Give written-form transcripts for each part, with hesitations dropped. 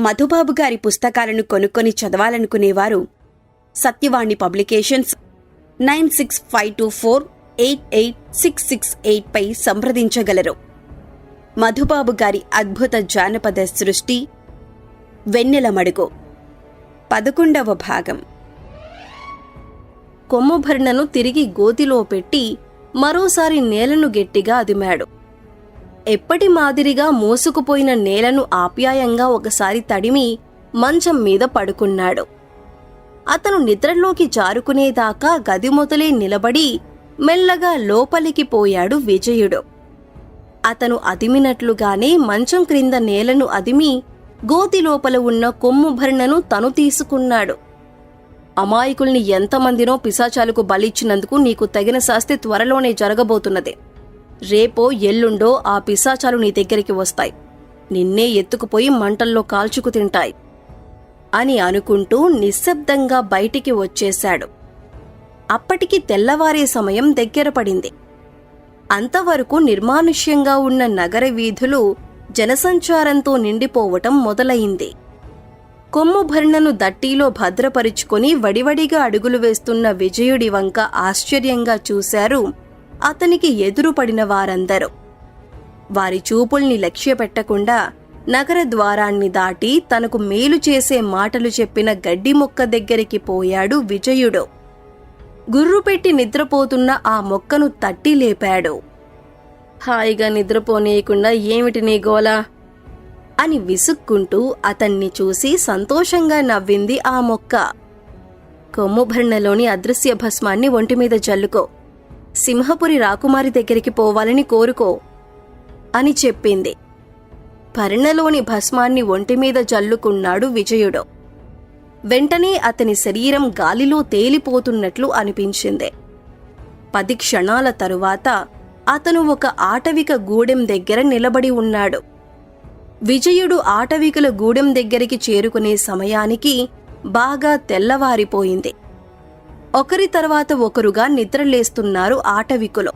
మధుబాబు గారి పుస్తకాలను కొనుక్కొని చదవాలనుకునేవారు సత్యవాణి పబ్లికేషన్స్ 9652488668 పై సంప్రదించగలరు. మధుబాబు గారి అద్భుత జానపద సృష్టి వెన్నెల మడుగు 11వ భాగం. కొమ్ముభరణను తిరిగి గోతిలో పెట్టి మరోసారి నేలను గట్టిగా అదిమాడు. ఎప్పటి మాదిరిగా మోసుకుపోయిన నేలను ఆప్యాయంగా ఒకసారి తడిమి మంచం మీద పడుకున్నాడు. అతను నిద్రలోకి జారుకునేదాకా గది మొదలే నిలబడి మెల్లగా లోపలికి పోయాడు విజయుడు. అతను అదిమినట్లుగానే మంచం క్రింద నేలను అదిమి గోతి లోపల ఉన్న కొమ్ముభరణను తను తీసుకున్నాడు. అమాయకుల్ని ఎంతమందినో పిశాచాలకు బలిచ్చినందుకు నీకు తగిన శాస్తి త్వరలోనే జరగబోతున్నది. రేపో ఎల్లుండో ఆ పిశాచాలు నీ దగ్గరికి వస్తాయి, నిన్నే ఎత్తుకుపోయి మంటల్లో కాల్చుకు తింటాయి అని అనుకుంటూ నిశ్శబ్దంగా బయటికి వచ్చేశాడు. అప్పటికి తెల్లవారే సమయం దగ్గర పడింది. అంతవరకు నిర్మానుష్యంగా ఉన్న నగర వీధులు జనసంచారంతో నిండిపోవటం మొదలయింది. కొమ్ముభరణను దట్టీలో భద్రపరుచుకొని వడివడిగా అడుగులు వేస్తున్న విజయుడి వంక ఆశ్చర్యంగా చూశారు అతనికి ఎదురుపడిన వారందరూ. వారి చూపుల్ని లక్ష్యపెట్టకుండా నగర ద్వారాన్ని దాటి తనకు మేలు చేసే మాటలు చెప్పిన గడ్డి మొక్క దగ్గరికి పోయాడు విజయుడు. గుర్రుపెట్టి నిద్రపోతున్న ఆ మొక్కను తట్టి లేపాడు. హాయిగా నిద్రపోనీయకుండా ఏమిటి నీ గోలా అని విసుక్కుంటూ అతన్ని చూసి సంతోషంగా నవ్వింది ఆ మొక్క. కొమ్ముభరణలోని అదృశ్య భస్మాన్ని ఒంటిమీద జల్లుకో, సింహపురి రాకుమారి దగ్గరికి పోవాలని కోరుకో అని చెప్పింది. భరణలోని భస్మాన్ని ఒంటిమీద జల్లుకున్నాడు విజయుడు. వెంటనే అతని శరీరం గాలిలో తేలిపోతున్నట్లు అనిపించింది. 10 క్షణాల తరువాత అతను ఒక ఆటవిక గూడెం దగ్గర నిలబడి ఉన్నాడు. విజయుడు ఆటవికుల గూడెం దగ్గరికి చేరుకునే సమయానికి బాగా తెల్లవారిపోయింది. ఒకరి తర్వాత ఒకరుగా నిద్రలేస్తున్నారు ఆటవికులు.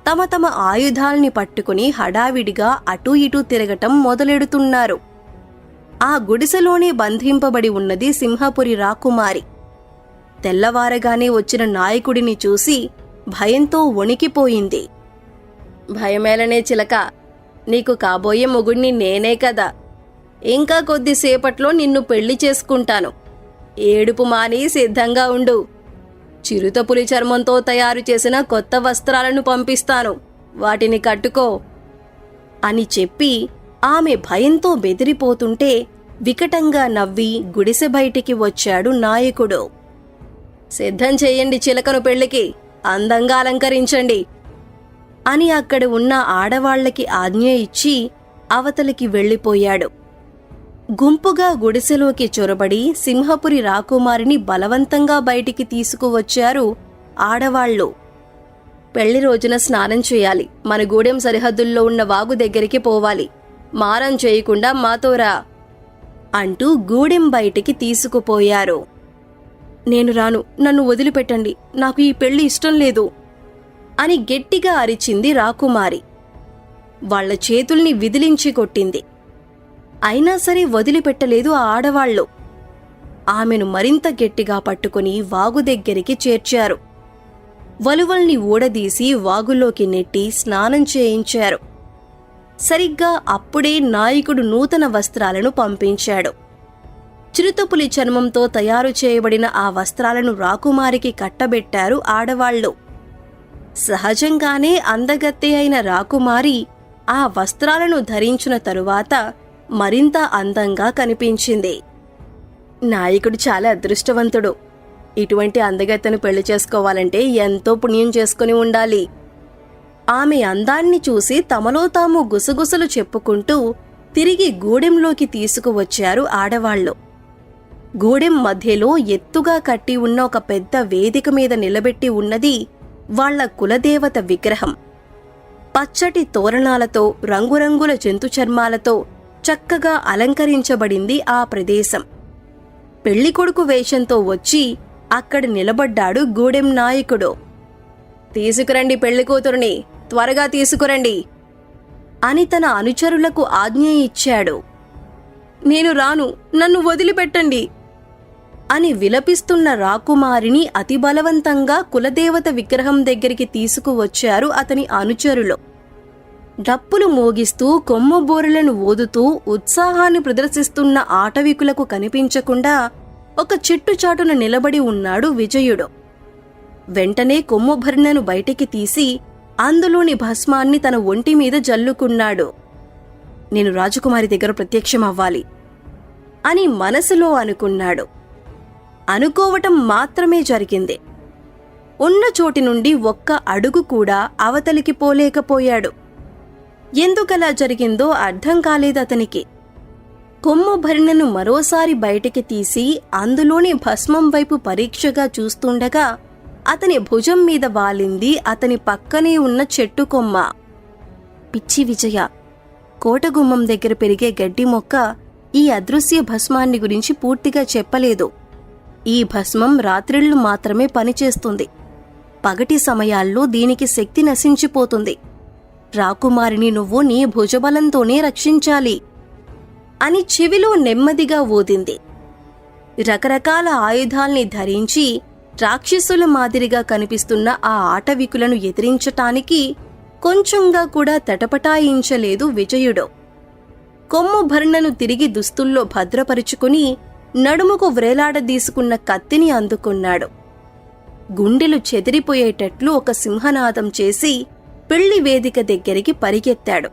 తమ తమ ఆయుధాల్ని పట్టుకుని హడావిడిగా అటూ ఇటూ తిరగటం మొదలెడుతున్నారు. ఆ గుడిసెలోనే బంధింపబడి ఉన్నది సింహపురి రాకుమారి. తెల్లవారగానే వచ్చిన నాయకుడిని చూసి భయంతో వణికిపోయింది. భయమేలనే చిలక, నీకు కాబోయే మొగుణ్ణి నేనే కదా. ఇంకా కొద్దిసేపట్లో నిన్ను పెళ్లి చేసుకుంటాను. ఏడుపు మాని సిద్ధంగా ఉండు. చిరుతపులి చర్మంతో తయారు చేసిన కొత్త వస్త్రాలను పంపిస్తాను, వాటిని కట్టుకో అని చెప్పి ఆమె భయంతో బెదిరిపోతుంటే వికటంగా నవ్వి గుడిసె బయటికి వచ్చాడు నాయకుడు. సిద్ధం చెయ్యండి చిలకను పెళ్లికి, అందంగా అలంకరించండి అని అక్కడ ఉన్న ఆడవాళ్లకి ఆజ్ఞ ఇచ్చి అవతలికి వెళ్లిపోయాడు. గుంపుగా గుడిసెలోకి చొరబడి సింహపురి రాకుమారిని బలవంతంగా బయటికి తీసుకువచ్చారు ఆడవాళ్లు. పెళ్లి రోజున స్నానం చేయాలి, మన గూడెం సరిహద్దుల్లో ఉన్న వాగు దగ్గరికి పోవాలి, మారం చేయకుండా మాతోరా అంటూ గూడెం బయటికి తీసుకుపోయారు. నేను రాను, నన్ను వదిలిపెట్టండి, నాకు ఈ పెళ్లి ఇష్టం లేదు అని గట్టిగా అరిచింది రాకుమారి. వాళ్ల చేతుల్ని విదిలించి కొట్టింది. అయినా సరే వదిలిపెట్టలేదు ఆ ఆడవాళ్లు. ఆమెను మరింత గట్టిగా పట్టుకుని వాగు దగ్గరికి చేర్చారు. వలువల్ని ఊడదీసి వాగులోకి నెట్టి స్నానం చేయించారు. సరిగ్గా అప్పుడే నాయకుడు నూతన వస్త్రాలను పంపించాడు. చిరుతపులి చర్మంతో తయారు చేయబడిన ఆ వస్త్రాలను రాకుమారికి కట్టబెట్టారు ఆడవాళ్లు. సహజంగానే అందగత్తె అయిన రాకుమారి ఆ వస్త్రాలను ధరించిన తరువాత మరింత అందంగా కనిపించింది. నాయకుడు చాలా అదృష్టవంతుడు. ఇటువంటి అందగత్తెను పెళ్లి చేసుకోవాలంటే ఎంతో పుణ్యం చేసుకుని ఉండాలి. ఆమె అందాన్ని చూసి తమలో తాము గుసగుసలు చెప్పుకుంటూ తిరిగి గూడెంలోకి తీసుకువచ్చారు ఆడవాళ్లు. గూడెం మధ్యలో ఎత్తుగా కట్టి ఉన్న ఒక పెద్ద వేదిక మీద నిలబెట్టి ఉన్నది వాళ్ల కులదేవత విగ్రహం. పచ్చటి తోరణాలతో రంగురంగుల జంతు చర్మాలతో చక్కగా అలంకరించబడింది ఆ ప్రదేశం. పెళ్లికొడుకు వేషంతో వచ్చి అక్కడ నిలబడ్డాడు గూడెం నాయకుడు. తీసుకురండి పెళ్లికూతురుని, త్వరగా తీసుకురండి అని తన అనుచరులకు ఆజ్ఞ ఇచ్చాడు. నేను రాను, నన్ను వదిలిపెట్టండి అని విలపిస్తున్న రాకుమారిని అతి బలవంతంగా కులదేవత విగ్రహం దగ్గరికి తీసుకువచ్చారు అతని అనుచరులు. డప్పులు మోగిస్తూ కొమ్మబోరులను ఊదుతూ ఉత్సాహాన్ని ప్రదర్శిస్తున్న ఆటవికులకు కనిపించకుండా ఒక చెట్టు చాటున నిలబడి ఉన్నాడు విజయుడు. వెంటనే కొమ్ముభరణను బయటికి తీసి అందులోని భస్మాన్ని తన ఒంటి మీద జల్లుకున్నాడు. నేను రాజకుమారి దగ్గర ప్రత్యక్షమవ్వాలి అని మనసులో అనుకున్నాడు. అనుకోవటం మాత్రమే జరిగింది. ఉన్న చోటి నుండి ఒక్క అడుగు కూడా అవతలికి పోలేకపోయాడు. ఎందుకలా జరిగిందో అర్థం కాలేదతనికి. కొమ్ము భరిణను మరోసారి బయటికి తీసి అందులోని భస్మం వైపు పరీక్షగా చూస్తుండగా అతని భుజం మీద వాలింది అతని పక్కనే ఉన్న చెట్టు కొమ్మ. పిచ్చి విజయ, కోటగుమ్మం దగ్గర పెరిగే గడ్డి మొక్క ఈ అదృశ్య భస్మాన్ని గురించి పూర్తిగా చెప్పలేదు. ఈ భస్మం రాత్రిళ్లు మాత్రమే పనిచేస్తుంది. పగటి సమయాల్లో దీనికి శక్తి నశించిపోతుంది. రాకుమారిని నువ్వు నీ భుజబలంతోనే రక్షించాలి అని చెవిలో నెమ్మదిగా ఊదింది. రకరకాల ఆయుధాల్ని ధరించి రాక్షసుల మాదిరిగా కనిపిస్తున్న ఆ ఆటవికులను ఎదిరించటానికి కొంచెంగా కూడా తటపటాయించలేదు విజయుడు. కొమ్ము భరణను తిరిగి దుస్తుల్లో భద్రపరుచుకుని నడుముకు వ్రేలాడదీసుకున్న కత్తిని అందుకున్నాడు. గుండెలు చెదిరిపోయేటట్లు ఒక సింహనాదం చేసి పెళ్లి వేదిక దగ్గరికి పరిగెత్తాడు.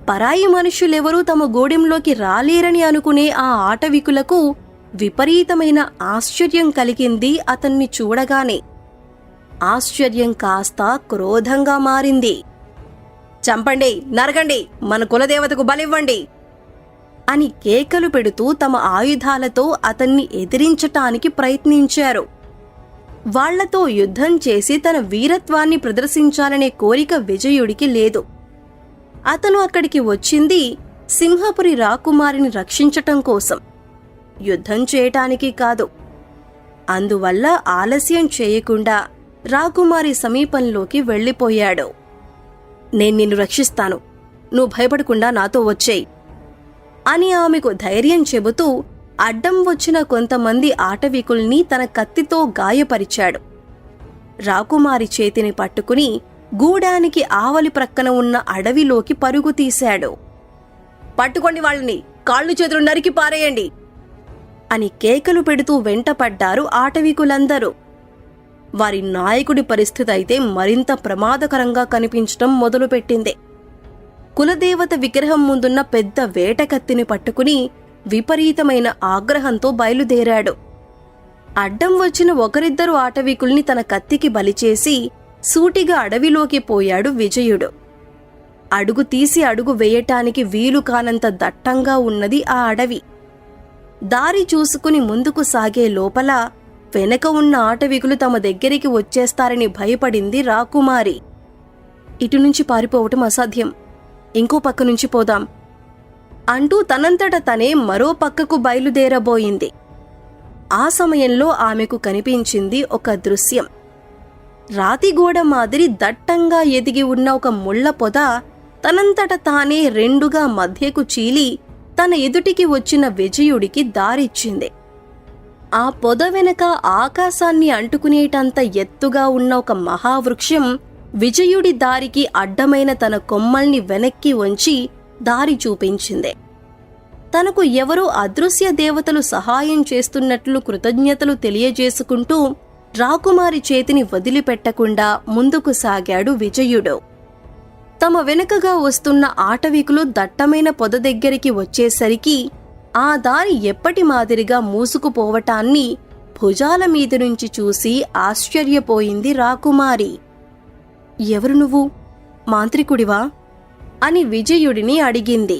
పరాయి మనుషులెవరూ తమ గూడెంలోకి రాలేరని అనుకునే ఆ ఆటవికులకు విపరీతమైన ఆశ్చర్యం కలిగింది అతన్ని చూడగానే. ఆశ్చర్యం కాస్త క్రోధంగా మారింది. చంపండి, నరకండి, మన కులదేవతకు బలివ్వండి అని కేకలు పెడుతూ తమ ఆయుధాలతో అతన్ని ఎదిరించటానికి ప్రయత్నించారు. వాళ్లతో యుద్ధం చేసి తన వీరత్వాన్ని ప్రదర్శించాలనే కోరిక విజయుడికి లేదు. అతను అక్కడికి వచ్చింది సింహపురి రాకుమారిని రక్షించటం కోసం, యుద్ధం చేయటానికి కాదు. అందువల్ల ఆలస్యం చేయకుండా రాకుమారి సమీపంలోకి వెళ్ళిపోయాడు. నేను నిన్ను రక్షిస్తాను, నువ్వు భయపడకుండా నాతో వచ్చేయ్ అని ఆమెకు ధైర్యం చెబుతూ అడ్డం వచ్చిన కొంతమంది ఆటవికుల్ని తన కత్తితో గాయపరిచాడు. రాకుమారి చేతిని పట్టుకుని గూడానికి ఆవలి ప్రక్కన ఉన్న అడవిలోకి పరుగు తీశాడు. పట్టుకోండి వాళ్ళని, కాళ్ళు చేతులు నరికి పారేయండి అని కేకలు పెడుతూ వెంటపడ్డారు ఆటవికులందరూ. వారి నాయకుడి పరిస్థితి అయితే మరింత ప్రమాదకరంగా కనిపించటం మొదలుపెట్టింది. కులదేవత విగ్రహం ముందున్న పెద్ద వేటకత్తిని పట్టుకుని విపరీతమైన ఆగ్రహంతో బయలుదేరాడు. అడ్డం వచ్చిన ఒకరిద్దరు ఆటవికుల్ని తన కత్తికి బలిచేసి సూటిగా అడవిలోకి పోయాడు విజయుడు. అడుగు తీసి అడుగు వేయటానికి వీలు కానంత దట్టంగా ఉన్నది ఆ అడవి. దారి చూసుకుని ముందుకు సాగే లోపల వెనక ఉన్న ఆటవికులు తమ దగ్గరికి వచ్చేస్తారని భయపడింది రాకుమారి. ఇటు నుంచి పారిపోవటం అసాధ్యం, ఇంకో పక్క నుంచి పోదాం అంటూ తనంతట తనే మరో పక్కకు బయలుదేరబోయింది. ఆ సమయంలో ఆమెకు కనిపించింది ఒక దృశ్యం. రాతిగోడ మాదిరి దట్టంగా ఎదిగి ఉన్న ఒక ముళ్ల పొద తనంతట తానే రెండుగా మధ్యకు చీలి తన ఎదుటికి వచ్చిన విజయుడికి దారిచ్చింది. ఆ పొద వెనక ఆకాశాన్ని అంటుకునేటంత ఎత్తుగా ఉన్న ఒక మహావృక్షం విజయుడి దారికి అడ్డమైన తన కొమ్మల్ని వెనక్కి వంచి దారి చూపించింది. తనకు ఎవరో అదృశ్య దేవతలు సహాయం చేస్తున్నట్లు కృతజ్ఞతలు తెలియజేసుకుంటూ రాకుమారి చేతిని వదిలిపెట్టకుండా ముందుకు సాగాడు విజయుడు. తమ వెనుకగా వస్తున్న ఆటవికులు దట్టమైన పొద దగ్గరికి వచ్చేసరికి ఆ దారి ఎప్పటి మాదిరిగా మూసుకుపోవటాన్ని భుజాల మీద నుంచి చూసి ఆశ్చర్యపోయింది రాకుమారి. ఎవరు నువ్వు, మాంత్రికుడివా అని విజయుడిని అడిగింది.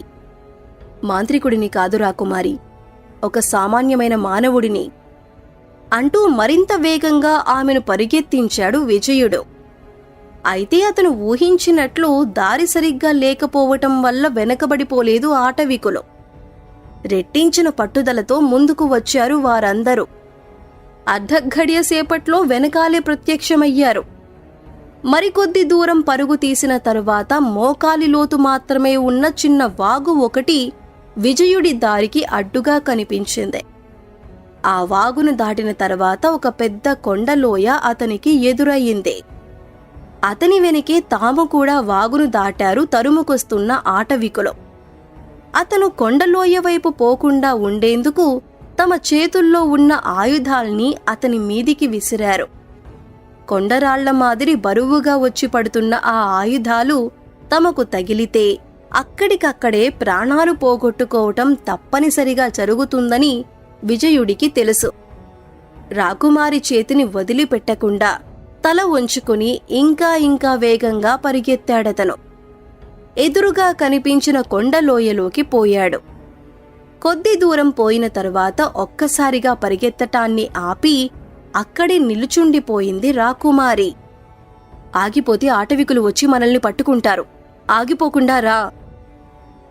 మాంత్రికుడిని కాదు రాకుమారి, ఒక సామాన్యమైన మానవుడిని అంటూ మరింత వేగంగా ఆమెను పరిగెత్తించాడు విజయుడు. అయితే అతను ఊహించినట్లు దారి సరిగ్గా లేకపోవటం వల్ల వెనకబడిపోలేదు ఆటవికులు. రెట్టించిన పట్టుదలతో ముందుకు వచ్చారు వారందరూ. అర్ధఘడియ సేపట్లో వెనకాలే ప్రత్యక్షమయ్యారు. మరికొద్ది దూరం పరుగు తీసిన తరువాత మోకాలి లోతు మాత్రమే ఉన్న చిన్న వాగు ఒకటి విజయుడి దారికి అడ్డుగా కనిపించింది. ఆ వాగును దాటిన తర్వాత ఒక పెద్ద కొండలోయ అతనికి ఎదురయ్యింది. అతని వెనకే తాము కూడా వాగును దాటారు తరుముకొస్తున్న ఆటవికులు. అతను కొండలోయ వైపు పోకుండా ఉండేందుకు తమ చేతుల్లో ఉన్న ఆయుధాల్ని అతని మీదికి విసిరారు. కొండరాళ్ల మాదిరి బరువుగా వచ్చి పడుతున్న ఆ ఆయుధాలు తమకు తగిలితే అక్కడికక్కడే ప్రాణాలు పోగొట్టుకోవటం తప్పనిసరిగా జరుగుతుందని విజయుడికి తెలుసు. రాకుమారి చేతిని వదిలిపెట్టకుండా తల వంచుకుని ఇంకా వేగంగా పరిగెత్తాడతను. ఎదురుగా కనిపించిన కొండలోయలోకి పోయాడు. కొద్ది దూరం పోయిన తరువాత ఒక్కసారిగా పరిగెత్తటాన్ని ఆపి అక్కడే నిలుచుండిపోయింది రాకుమారి. ఆగిపోతే ఆటవికులు వచ్చి మనల్ని పట్టుకుంటారు, ఆగిపోకుండా రా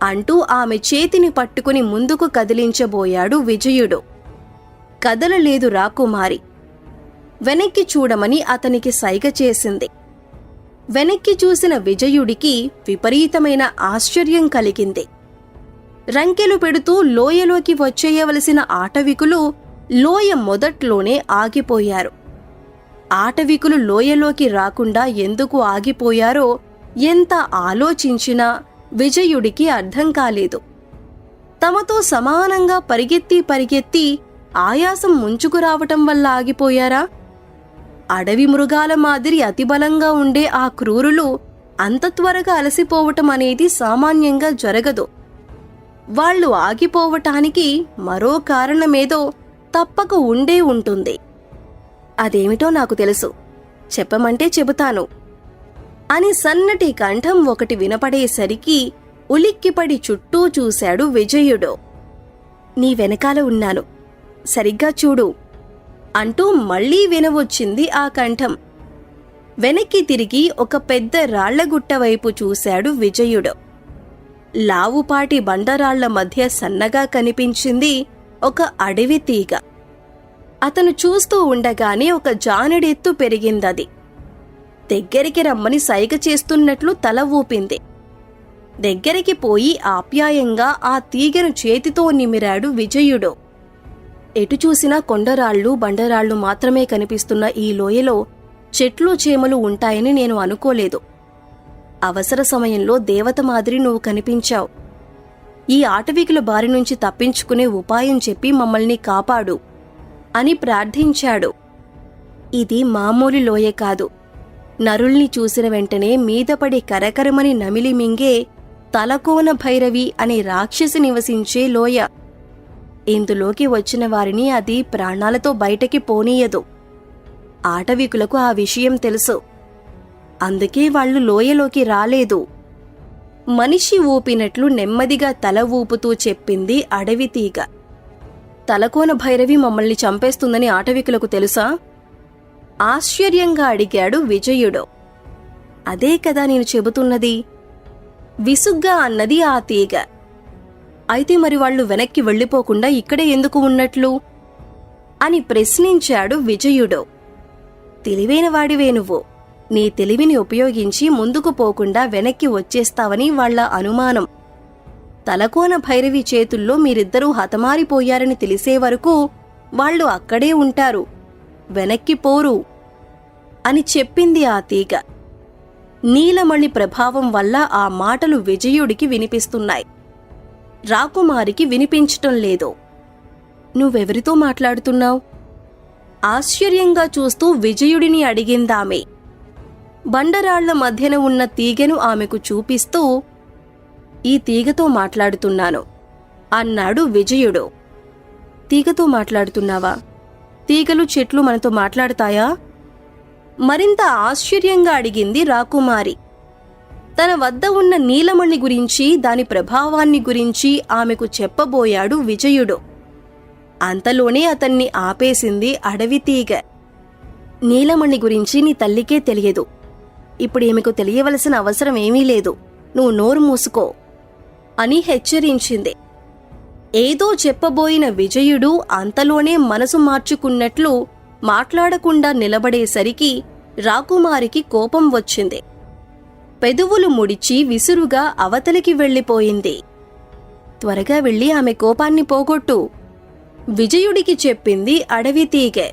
అంటూ ఆమె చేతిని పట్టుకుని ముందుకు కదిలించబోయాడు విజయుడు. కదలలేదు రాకుమారి. వెనక్కి చూడమని అతనికి సైగ చేసింది. వెనక్కి చూసిన విజయుడికి విపరీతమైన ఆశ్చర్యం కలిగింది. రంకెలు పెడుతూ లోయలోకి వచ్చేయవలసిన ఆటవికులు లోయ మొదట్లోనే ఆగిపోయారు. ఆటవికులు లోయలోకి రాకుండా ఎందుకు ఆగిపోయారో ఎంత ఆలోచించినా విజయుడికి అర్థం కాలేదు. తమతో సమానంగా పరిగెత్తి ఆయాసం ముంచుకురావటం వల్ల ఆగిపోయారా? అడవి మృగాల మాదిరి అతిబలంగా ఉండే ఆ క్రూరులు అంత త్వరగా అలసిపోవటం అనేది సామాన్యంగా జరగదు. వాళ్ళు ఆగిపోవటానికి మరో కారణమేదో తప్పక ఉండే ఉంటుంది. అదేమిటో నాకు తెలుసు, చెప్పమంటే చెబుతాను అని సన్నటి కంఠం ఒకటి వినపడేసరికి ఉలిక్కిపడి చుట్టూ చూశాడు విజయుడు. నీ వెనకాల ఉన్నాను, సరిగ్గా చూడు అంటూ మళ్లీ వినవచ్చింది ఆ కంఠం. వెనక్కి తిరిగి ఒక పెద్ద రాళ్లగుట్ట వైపు చూశాడు విజయుడు. లావుపాటి బండరాళ్ల మధ్య సన్నగా కనిపించింది ఒక అడవి తీగ. అతను చూస్తూ ఉండగానే ఒక జానెడెత్తు పెరిగిందది. దగ్గరికి రమ్మని సైగ చేస్తున్నట్లు తల ఊపింది. దగ్గరికి పోయి ఆప్యాయంగా ఆ తీగను చేతితో నిమిరాడు విజయుడు. ఎటు చూసినా కొండరాళ్ళు బండరాళ్ళు మాత్రమే కనిపిస్తున్న ఈ లోయలో చెట్లు చేమలు ఉంటాయని నేను అనుకోలేదు. అవసర సమయంలో దేవత మాదిరి నువ్వు కనిపించావు. ఈ ఆటవికుల బారి నుంచి తప్పించుకునే ఉపాయం చెప్పి మమ్మల్ని కాపాడు అని ప్రార్థించాడు. ఇది మామూలు లోయ కాదు. నరుల్ని చూసిన వెంటనే మీదపడి కరకరమని నమిలి మింగే తలకోన భైరవి అనే రాక్షసి నివసించే లోయ. ఇందులోకి వచ్చిన వారిని అది ప్రాణాలతో బయటకి పోనీయదు. ఆటవికులకు ఆ విషయం తెలుసు. అందుకే వాళ్లు లోయలోకి రాలేదు. మనిషి ఊపినట్లు నెమ్మదిగా తల ఊపుతూ చెప్పింది అడవి తీగ. తలకోన భైరవి మమ్మల్ని చంపేస్తుందని ఆటవికులకు తెలుసా? ఆశ్చర్యంగా అడిగాడు విజయుడు. అదే కదా నేను చెబుతున్నది, విసుగ్గా అన్నది ఆ తీగ. అయితే మరి వాళ్లు వెనక్కి వెళ్లిపోకుండా ఇక్కడే ఎందుకు ఉన్నట్లు అని ప్రశ్నించాడు విజయుడు. తెలివైన వాడివే నువ్వు. నీ తెలివిని ఉపయోగించి ముందుకు పోకుండా వెనక్కి వచ్చేస్తావని వాళ్ల అనుమానం. తలకోన భైరవి చేతుల్లో మీరిద్దరూ హతమారిపోయారని తెలిసే వరకు వాళ్లు అక్కడే ఉంటారు, వెనక్కి పోరు అని చెప్పింది ఆ తీగ. నీలమణి ప్రభావం వల్ల ఆ మాటలు విజయుడికి వినిపిస్తున్నాయి. రాకుమారికి వినిపించటం లేదు. నువ్వెవరితో మాట్లాడుతున్నావు? ఆశ్చర్యంగా చూస్తూ విజయుడిని అడిగిందామె. బండరాళ్ల మధ్యన ఉన్న తీగను ఆమెకు చూపిస్తూ, ఈ తీగతో మాట్లాడుతున్నాను అన్నాడు విజయుడు. తీగతో మాట్లాడుతున్నావా? తీగలు చెట్లు మనతో మాట్లాడతాయా? మరింత ఆశ్చర్యంగా అడిగింది రాకుమారి. తన వద్ద ఉన్న నీలమణి గురించి, దాని ప్రభావాన్ని గురించి ఆమెకు చెప్పబోయాడు విజయుడు. అంతలోనే అతన్ని ఆపేసింది అడవి తీగ. నీలమణి గురించి నీ తల్లికే తెలియదు. ఇప్పుడు ఈమెకు తెలియవలసిన అవసరం ఏమీ లేదు. నువ్వు నోరు మూసుకో అని హెచ్చరించింది. ఏదో చెప్పబోయిన విజయుడు అంతలోనే మనసు మార్చుకున్నట్లు మాట్లాడకుండా నిలబడేసరికి రాకుమారికి కోపం వచ్చింది. పెదవులు ముడిచి విసురుగా అవతలికి వెళ్ళిపోయింది. త్వరగా వెళ్ళి ఆమె కోపాన్ని పోగొట్టు విజయుడికి చెప్పింది అడవి తీగె.